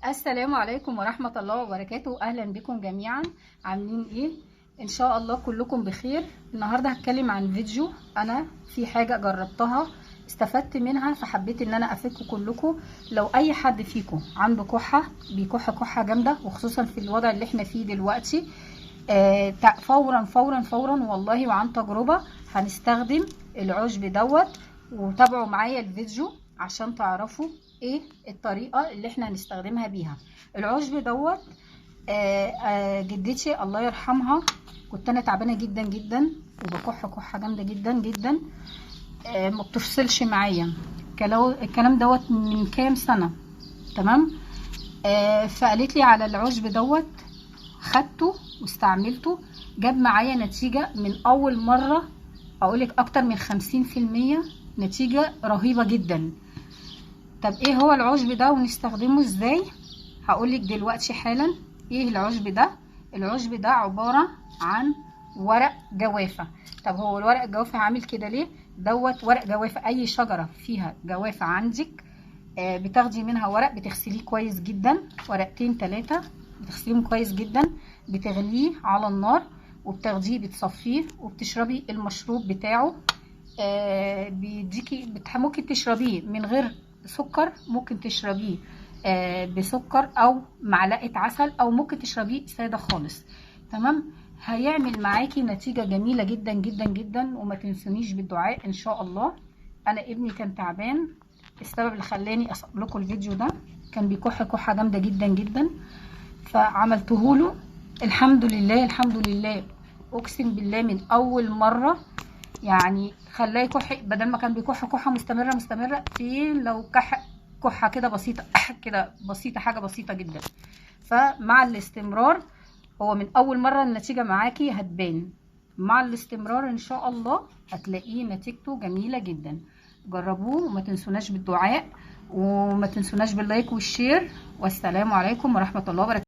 السلام عليكم ورحمة الله وبركاته. أهلا بكم جميعا. عاملين إيه؟ إن شاء الله كلكم بخير. النهاردة هتكلم عن فيديو أنا في حاجة جربتها استفدت منها، فحبيت إن أنا أفيدكم كلكم. لو أي حد فيكم عنده كحة بيكح كحة جامدة، وخصوصا في الوضع اللي احنا فيه دلوقتي، فورا فورا فورا والله وعن تجربة هنستخدم العشب دوت. وتابعوا معايا الفيديو عشان تعرفوا ايه الطريقة اللي احنا هنستخدمها بيها. العشب دوت جدتي الله يرحمها كنت انا تعبانة جدا جدا وبكح كحة جامدة جدا جدا، ما بتفصلش معايا. الكلام دوت من كام سنة، تمام. فقالت لي على العشب دوت، خدته واستعملته، جاب معايا نتيجة من اول مرة، اقولك اكتر من 50% نتيجة رهيبة جدا. طب ايه هو العشب ده ونستخدمه ازاي؟ هقولك دلوقتي حالا ايه العشب ده. العشب ده عبارة عن ورق جوافة. طب هو الورق الجوافة عامل كده ليه؟ دوت ورق جوافة، اي شجرة فيها جوافة عندك بتاخدي منها ورق، بتغسليه كويس جدا، ورقتين 3 بتغسليهم كويس جدا، بتغليه على النار وبتاخديه بتصفيه وبتشربي المشروب بتاعه. بيديكي ممكن تشربيه من غير سكر، ممكن تشربيه بسكر او معلقه عسل، او ممكن تشربيه ساده خالص، تمام. هيعمل معاكي نتيجه جميله جدا جدا جدا. وما تنسونيش بالدعاء ان شاء الله. انا ابني كان تعبان، السبب اللي خلاني اصور لكم الفيديو ده كان بيكح كحه جامده جدا جدا، فعملته له. الحمد لله الحمد لله، اقسم بالله من اول مره يعني خلاه يكح، بدل ما كان بيكح كحه مستمره فين لو كحه كده بسيطه كده بسيطه، حاجه بسيطه جدا. فمع الاستمرار، هو من اول مره النتيجه معاكي هتبان، مع الاستمرار ان شاء الله هتلاقيه نتيجته جميله جدا. جربوه وما تنسوناش بالدعاء، وما تنسوناش باللايك والشير. والسلام عليكم ورحمه الله وبركاته.